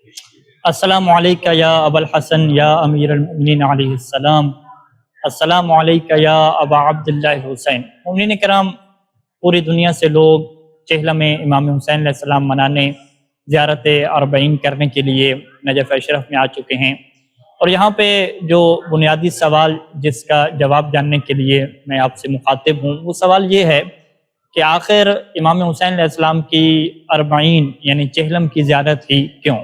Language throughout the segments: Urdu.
السلام علیکہ یا ابا الحسن یا امیر المؤمنین علیہ السلام۔ السلام علیکہ یا ابا عبداللہ حسین۔ مومنین کرام، پوری دنیا سے لوگ چہلم میں امام حسین علیہ السلام منانے، زیارت اربعین کرنے کے لیے نجف اشرف میں آ چکے ہیں، اور یہاں پہ جو بنیادی سوال جس کا جواب جاننے کے لیے میں آپ سے مخاطب ہوں، وہ سوال یہ ہے کہ آخر امام حسین علیہ السلام کی اربعین یعنی چہلم کی زیارت ہی کیوں؟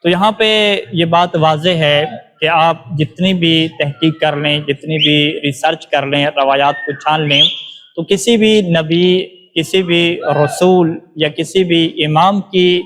تو یہاں پہ یہ بات واضح ہے کہ آپ جتنی بھی تحقیق کر لیں، جتنی بھی ریسرچ کر لیں، روایات کو چھان لیں، تو کسی بھی نبی، کسی بھی رسول یا کسی بھی امام کی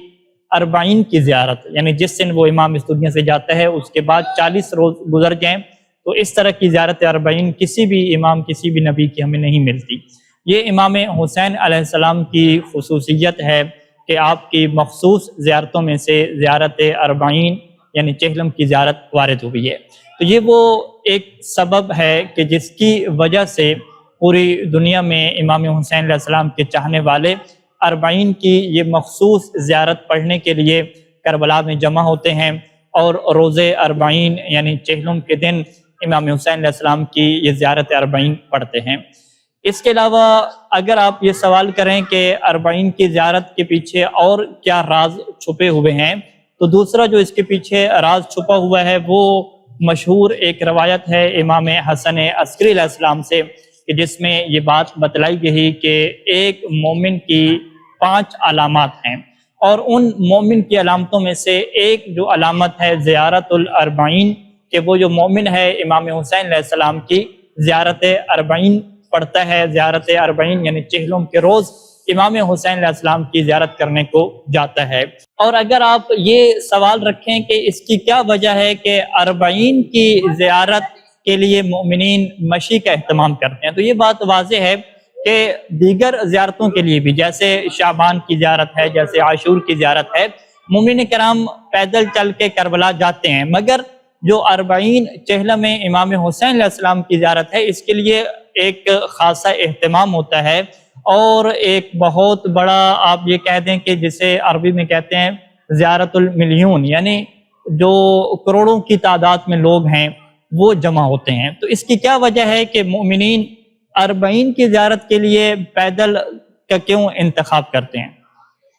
اربعین کی زیارت، یعنی جس دن وہ امام اس دنیا سے جاتا ہے اس کے بعد 40 روز گزر جائیں، تو اس طرح کی زیارت اربعین کسی بھی امام، کسی بھی نبی کی ہمیں نہیں ملتی۔ یہ امام حسین علیہ السلام کی خصوصیت ہے کہ آپ کی مخصوص زیارتوں میں سے زیارت اربعین یعنی چہلم کی زیارت وارد ہوئی ہے۔ تو یہ وہ ایک سبب ہے کہ جس کی وجہ سے پوری دنیا میں امام حسین علیہ السلام کے چاہنے والے اربعین کی یہ مخصوص زیارت پڑھنے کے لیے کربلا میں جمع ہوتے ہیں، اور روز اربعین یعنی چہلم کے دن امام حسین علیہ السلام کی یہ زیارت اربعین پڑھتے ہیں۔ اس کے علاوہ اگر آپ یہ سوال کریں کہ اربعین کی زیارت کے پیچھے اور کیا راز چھپے ہوئے ہیں، تو دوسرا جو اس کے پیچھے راز چھپا ہوا ہے وہ مشہور ایک روایت ہے امام حسن عسکری علیہ السلام سے، کہ جس میں یہ بات بتلائی گئی کہ ایک مومن کی 5 علامات ہیں، اور ان مومن کی علامتوں میں سے ایک جو علامت ہے زیارت الاربعین، کہ وہ جو مومن ہے امام حسین علیہ السلام کی زیارت اربعین پڑھتا ہے، زیارت اربعین یعنی چہلم کے روز امام حسین علیہ السلام کی زیارت کرنے کو جاتا ہے۔ اور اگر آپ یہ سوال رکھیں کہ اس کی کیا وجہ ہے کہ اربعین کی زیارت کے لیے مومنین مشی کا اہتمام کرتے ہیں، تو یہ بات واضح ہے کہ دیگر زیارتوں کے لیے بھی، جیسے شعبان کی زیارت ہے، جیسے عاشور کی زیارت ہے، مومنین کرام پیدل چل کے کربلا جاتے ہیں، مگر جو اربعین چہلم میں امام حسین علیہ السلام کی زیارت ہے، اس کے لیے ایک خاصا اہتمام ہوتا ہے، اور ایک بہت بڑا آپ یہ کہہ دیں کہ جسے عربی میں کہتے ہیں زیارت الملیون، یعنی جو کروڑوں کی تعداد میں لوگ ہیں وہ جمع ہوتے ہیں۔ تو اس کی کیا وجہ ہے کہ مومنین اربعین کی زیارت کے لیے پیدل کا کیوں انتخاب کرتے ہیں؟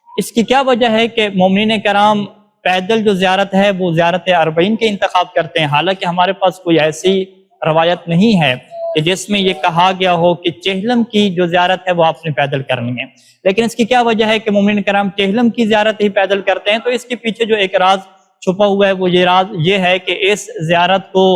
اس کی کیا وجہ ہے کہ مومنین کرام پیدل جو زیارت ہے وہ زیارت اربعین کے انتخاب کرتے ہیں، حالانکہ ہمارے پاس کوئی ایسی روایت نہیں ہے کہ جس میں یہ کہا گیا ہو کہ چہلم کی جو زیارت ہے وہ آپ نے پیدل کرنی ہے۔ لیکن اس کی کیا وجہ ہے کہ مومنین کرام چہلم کی زیارت ہی پیدل کرتے ہیں؟ تو اس کے پیچھے جو ایک راز چھپا ہوا ہے وہ یہ راز یہ ہے کہ اس زیارت کو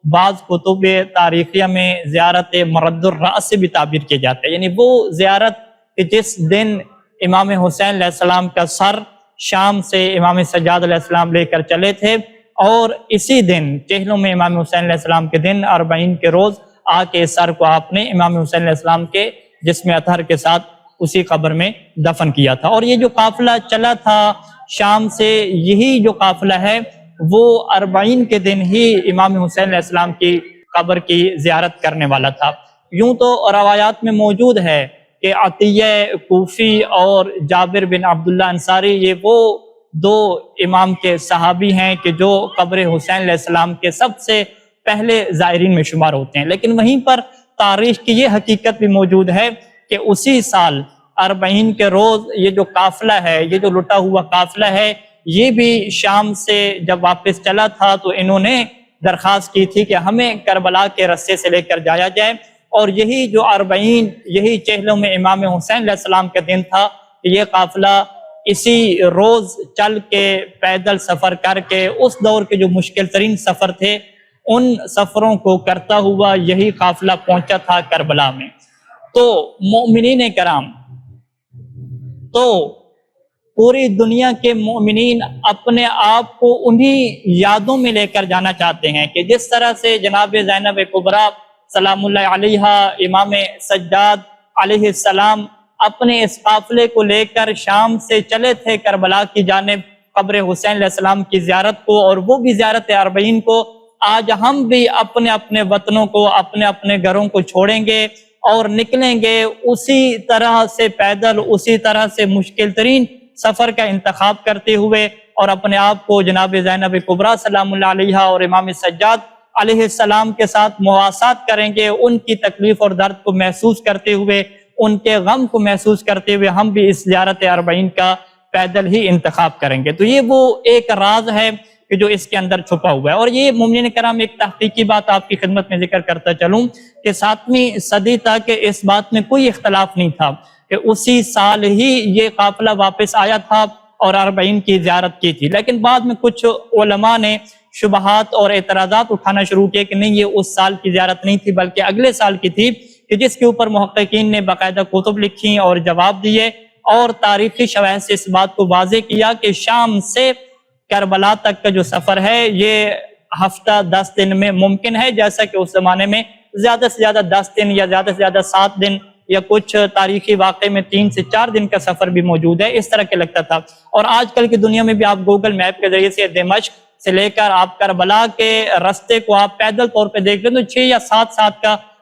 بعض کتب تاریخیہ میں زیارت مرد الراس سے بھی تعبیر کیا جاتا ہے، یعنی وہ زیارت کہ جس دن امام حسین علیہ السلام کا سر شام سے امام سجاد علیہ السلام لے کر چلے تھے، اور اسی دن چہلم میں امام حسین علیہ السلام کے دن اربعین کے روز آ کے اس سر کو آپ نے امام حسین علیہ السلام کے جسم اطہر کے ساتھ اسی قبر میں دفن کیا تھا۔ اور یہ جو قافلہ چلا تھا شام سے، یہی جو قافلہ ہے وہ اربعین کے دن ہی امام حسین علیہ السلام کی قبر کی زیارت کرنے والا تھا۔ یوں تو روایات میں موجود ہے کہ عطیہ کوفی اور جابر بن عبداللہ انصاری یہ وہ 2 امام کے صحابی ہیں کہ جو قبر حسین علیہ السلام کے سب سے پہلے زائرین میں شمار ہوتے ہیں، لیکن وہیں پر تاریخ کی یہ حقیقت بھی موجود ہے کہ اسی سال اربعین کے روز یہ جو قافلہ ہے، یہ جو لٹا ہوا قافلہ ہے، یہ بھی شام سے جب واپس چلا تھا تو انہوں نے درخواست کی تھی کہ ہمیں کربلا کے رستے سے لے کر جایا جائے، اور یہی جو اربعین، یہی چہلم میں امام حسین علیہ السلام کا دن تھا کہ یہ قافلہ اسی روز چل کے پیدل سفر کر کے اس دور کے جو مشکل ترین سفر تھے ان سفروں کو کرتا ہوا یہی قافلہ پہنچا تھا کربلا میں۔ تو مومنین کرام، تو پوری دنیا کے مومنین اپنے آپ کو انہی یادوں میں لے کر جانا چاہتے ہیں کہ جس طرح سے جناب زینب کبریٰ سلام اللہ علیہا، امام سجاد علیہ السلام اپنے اس قافلے کو لے کر شام سے چلے تھے کربلا کی جانب قبر حسین علیہ السلام کی زیارت کو، اور وہ بھی زیارت اربعین کو، آج ہم بھی اپنے اپنے وطنوں کو، اپنے اپنے گھروں کو چھوڑیں گے اور نکلیں گے اسی طرح سے پیدل، اسی طرح سے مشکل ترین سفر کا انتخاب کرتے ہوئے، اور اپنے آپ کو جناب زینب کبریٰ سلام اللہ علیہا اور امام سجاد علیہ السلام کے ساتھ مواسات کریں گے، ان کی تکلیف اور درد کو محسوس کرتے ہوئے، ان کے غم کو محسوس کرتے ہوئے ہم بھی اس زیارت اربعین کا پیدل ہی انتخاب کریں گے۔ تو یہ وہ ایک راز ہے کہ جو اس کے اندر چھپا ہوا ہے۔ اور یہ مومنین کرام ایک تحقیقی بات آپ کی خدمت میں ذکر کرتا چلوں کہ 7ویں صدی تک اس بات میں کوئی اختلاف نہیں تھا کہ اسی سال ہی یہ قافلہ واپس آیا تھا اور اربعین کی زیارت کی تھی، لیکن بعد میں کچھ علماء نے شبہات اور اعتراضات اٹھانا شروع کیے کہ نہیں، یہ اس سال کی زیارت نہیں تھی بلکہ اگلے سال کی تھی، کہ جس کے اوپر محققین نے باقاعدہ کتب لکھی اور جواب دیے اور تاریخی شواہد سے اس بات کو واضح کیا کہ شام سے کربلا تک کا جو سفر ہے یہ ہفتہ 10 دن میں ممکن ہے، جیسا کہ اس زمانے میں زیادہ سے زیادہ 10 دن یا زیادہ سے زیادہ 7 دن یا کچھ تاریخی واقعے میں 3 سے 4 دن کا سفر بھی موجود ہے، اس طرح کے لگتا تھا۔ اور آج کل کی دنیا میں بھی آپ گوگل میپ کے ذریعے سے دمشق سے لے کر آپ کربلا کے رستے کو آپ پیدل طور پہ دیکھ لیں تو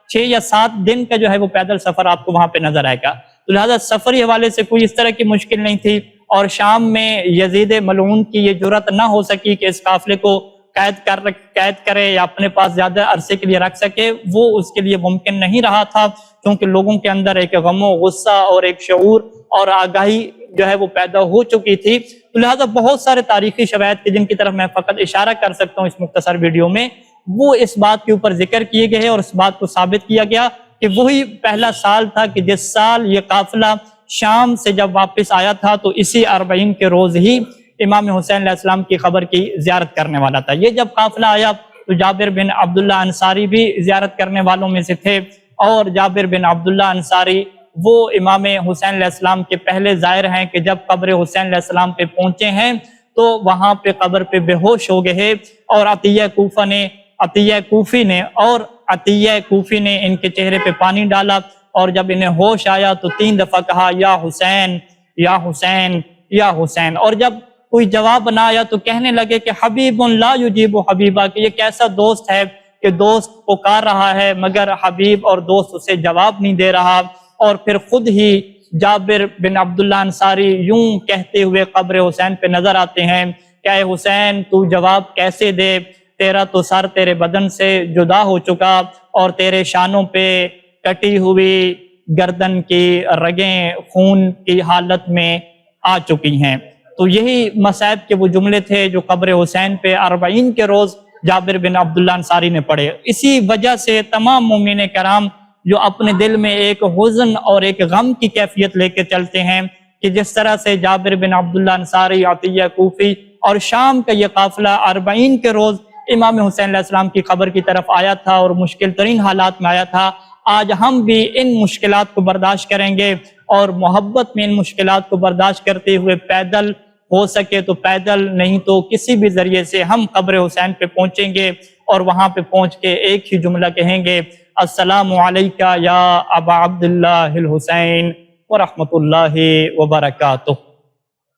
6 یا 7 دن کا جو ہے وہ پیدل سفر آپ کو وہاں پہ نظر آئے گا۔ تو لہٰذا سفری حوالے سے کوئی اس طرح کی مشکل نہیں تھی، اور شام میں یزید ملعون کی یہ جرأت نہ ہو سکی کہ اس قافلے کو قید کرے یا اپنے پاس زیادہ عرصے کے لیے رکھ سکے، وہ اس کے لیے ممکن نہیں رہا تھا، کیونکہ لوگوں کے اندر ایک غم و غصہ اور ایک شعور اور آگاہی جو ہے وہ پیدا ہو چکی تھی۔ تو لہٰذا بہت سارے تاریخی شواہد کے جن کی طرف میں فقط اشارہ کر سکتا ہوں اس مختصر ویڈیو میں، وہ اس بات کے اوپر ذکر کیے گئے اور اس بات کو ثابت کیا گیا کہ وہی پہلا سال تھا کہ جس سال یہ قافلہ شام سے جب واپس آیا تھا تو اسی اربعین کے روز ہی امام حسین علیہ السلام کی قبر کی زیارت کرنے والا تھا۔ یہ جب قافلہ آیا تو جابر بن عبداللہ انصاری بھی زیارت کرنے والوں میں سے تھے، اور جابر بن عبداللہ انصاری وہ امام حسین علیہ السلام کے پہلے زائر ہیں کہ جب قبر حسین علیہ السلام پہ پہنچے ہیں تو وہاں پہ قبر پہ بے ہوش ہو گئے، اور عطیہ کوفی نے ان کے چہرے پہ پانی ڈالا، اور جب انہیں ہوش آیا تو 3 دفعہ کہا یا حسین یا حسین یا حسین، اور جب کوئی جواب نہ آیا تو کہنے لگے کہ حبیب لا یجیب حبیبہ، کہ یہ کیسا دوست ہے کہ دوست پکار رہا ہے مگر حبیب اور دوست اسے جواب نہیں دے رہا۔ اور پھر خود ہی جابر بن عبداللہ انصاری یوں کہتے ہوئے قبر حسین پہ نظر آتے ہیں کہ اے حسین تو جواب کیسے دے، تیرا تو سر تیرے بدن سے جدا ہو چکا اور تیرے شانوں پہ کٹی ہوئی گردن کی رگیں خون کی حالت میں آ چکی ہیں۔ تو یہی مصائب کے وہ جملے تھے جو قبر حسین پہ اربعین کے روز جابر بن عبداللہ انصاری نے پڑھے۔ اسی وجہ سے تمام مومنین کرام جو اپنے دل میں ایک حزن اور ایک غم کی کیفیت لے کے چلتے ہیں کہ جس طرح سے جابر بن عبداللہ انصاری، عطیہ کوفی اور شام کا یہ قافلہ اربعین کے روز امام حسین علیہ السلام کی قبر کی طرف آیا تھا اور مشکل ترین حالات میں آیا تھا، آج ہم بھی ان مشکلات کو برداشت کریں گے اور محبت میں ان مشکلات کو برداشت کرتے ہوئے پیدل ہو سکے تو پیدل، نہیں تو کسی بھی ذریعے سے ہم قبر حسین پہ پہنچیں گے اور وہاں پہ پہنچ کے ایک ہی جملہ کہیں گے، السلام علیکہ یا ابا عبداللہ الحسین ورحمۃ اللہ وبرکاتہ۔